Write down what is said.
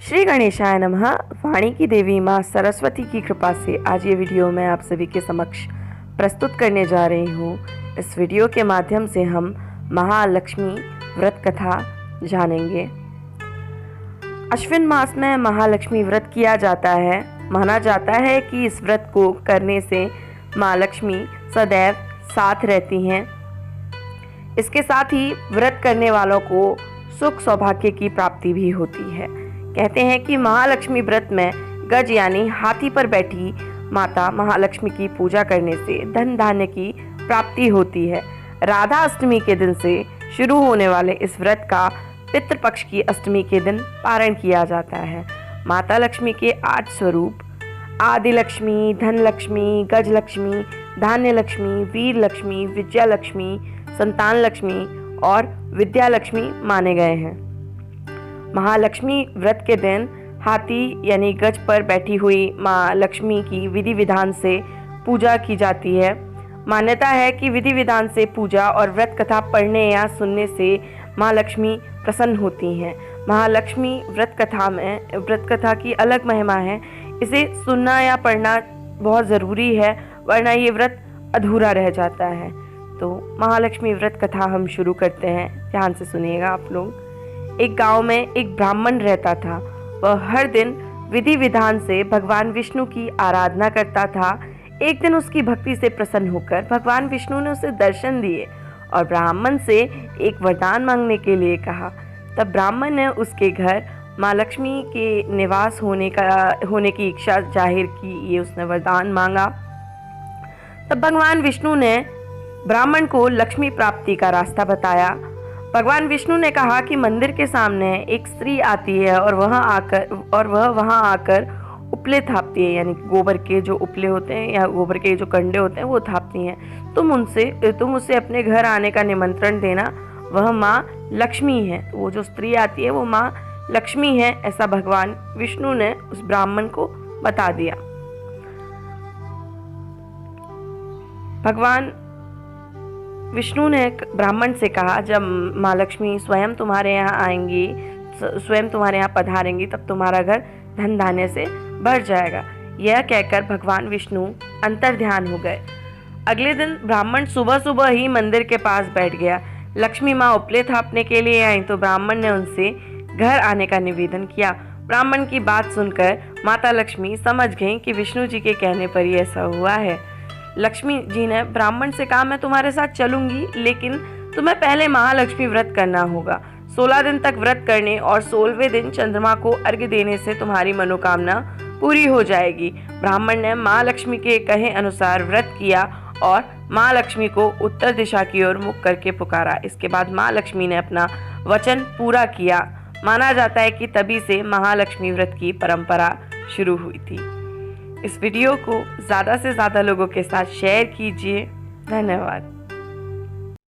श्री गणेशाय नमः। वाणी की देवी माँ सरस्वती की कृपा से आज ये वीडियो मैं आप सभी के समक्ष प्रस्तुत करने जा रही हूँ। इस वीडियो के माध्यम से हम महालक्ष्मी व्रत कथा जानेंगे। अश्विन मास में महालक्ष्मी व्रत किया जाता है। माना जाता है कि इस व्रत को करने से माँ लक्ष्मी सदैव साथ रहती हैं। इसके साथ ही व्रत करने वालों को सुख सौभाग्य की प्राप्ति भी होती है। कहते हैं कि महालक्ष्मी व्रत में गज यानी हाथी पर बैठी माता महालक्ष्मी की पूजा करने से धन धान्य की प्राप्ति होती है। राधा अष्टमी के दिन से शुरू होने वाले इस व्रत का पितृपक्ष की अष्टमी के दिन पारण किया जाता है। माता लक्ष्मी के 8 स्वरूप आदि लक्ष्मी, धन लक्ष्मी, गज लक्ष्मी, धान्य लक्ष्मी, वीर लक्ष्मी, विद्या लक्ष्मी, संतान लक्ष्मी और विद्या लक्ष्मी माने गए हैं। महालक्ष्मी व्रत के दिन हाथी यानी गज पर बैठी हुई माँ लक्ष्मी की विधि विधान से पूजा की जाती है। मान्यता है कि विधि विधान से पूजा और व्रत कथा पढ़ने या सुनने से माँ लक्ष्मी प्रसन्न होती हैं। महालक्ष्मी व्रत कथा की अलग महिमा है। इसे सुनना या पढ़ना बहुत ज़रूरी है, वरना ये व्रत अधूरा रह जाता है। तो महालक्ष्मी व्रत कथा हम शुरू करते हैं। ध्यान से सुनिएगा आप लोग। एक गांव में एक ब्राह्मण रहता था। वह हर दिन विधि विधान से भगवान विष्णु की आराधना करता था। एक दिन उसकी भक्ति से प्रसन्न होकर भगवान विष्णु ने उसे दर्शन दिए और ब्राह्मण से एक वरदान मांगने के लिए कहा। तब ब्राह्मण ने उसके घर माँ लक्ष्मी के निवास होने की इच्छा जाहिर की। ये उसने वरदान मांगा। तब भगवान विष्णु ने ब्राह्मण को लक्ष्मी प्राप्ति का रास्ता बताया। भगवान विष्णु ने कहा कि मंदिर के सामने एक स्त्री आती है और वह वहां आकर उपले थापती है, यानी गोबर के जो उपले होते हैं या गोबर के जो कंडे होते हैं वो थापती हैं। तुम उसे अपने घर आने का निमंत्रण देना। वह माँ लक्ष्मी है। तो वो जो स्त्री आती है वो माँ लक्ष्मी है, ऐसा भगवान विष्णु ने उस ब्राह्मण को बता दिया। भगवान विष्णु ने ब्राह्मण से कहा, जब माँ लक्ष्मी स्वयं तुम्हारे यहाँ पधारेंगी तब तुम्हारा घर धन धान्य से भर जाएगा। यह कहकर भगवान विष्णु अंतर्ध्यान हो गए। अगले दिन ब्राह्मण सुबह सुबह ही मंदिर के पास बैठ गया। लक्ष्मी माँ उपले थापने के लिए आई तो ब्राह्मण ने उनसे घर आने का निवेदन किया। ब्राह्मण की बात सुनकर माता लक्ष्मी समझ गईं कि विष्णु जी के कहने पर ही ऐसा हुआ है। लक्ष्मी जी ने ब्राह्मण से कहा, मैं तुम्हारे साथ चलूंगी, लेकिन तुम्हें पहले महालक्ष्मी व्रत करना होगा। 16 दिन तक व्रत करने और 16वें दिन चंद्रमा को अर्घ्य देने से तुम्हारी मनोकामना पूरी हो जाएगी। ब्राह्मण ने माँ लक्ष्मी के कहे अनुसार व्रत किया और माँ लक्ष्मी को उत्तर दिशा की ओर मुख करके पुकारा। इसके बाद माँ लक्ष्मी ने अपना वचन पूरा किया। माना जाता है कि तभी से महालक्ष्मी व्रत की परंपरा शुरू हुई थी। इस वीडियो को ज़्यादा से ज़्यादा लोगों के साथ शेयर कीजिए। धन्यवाद।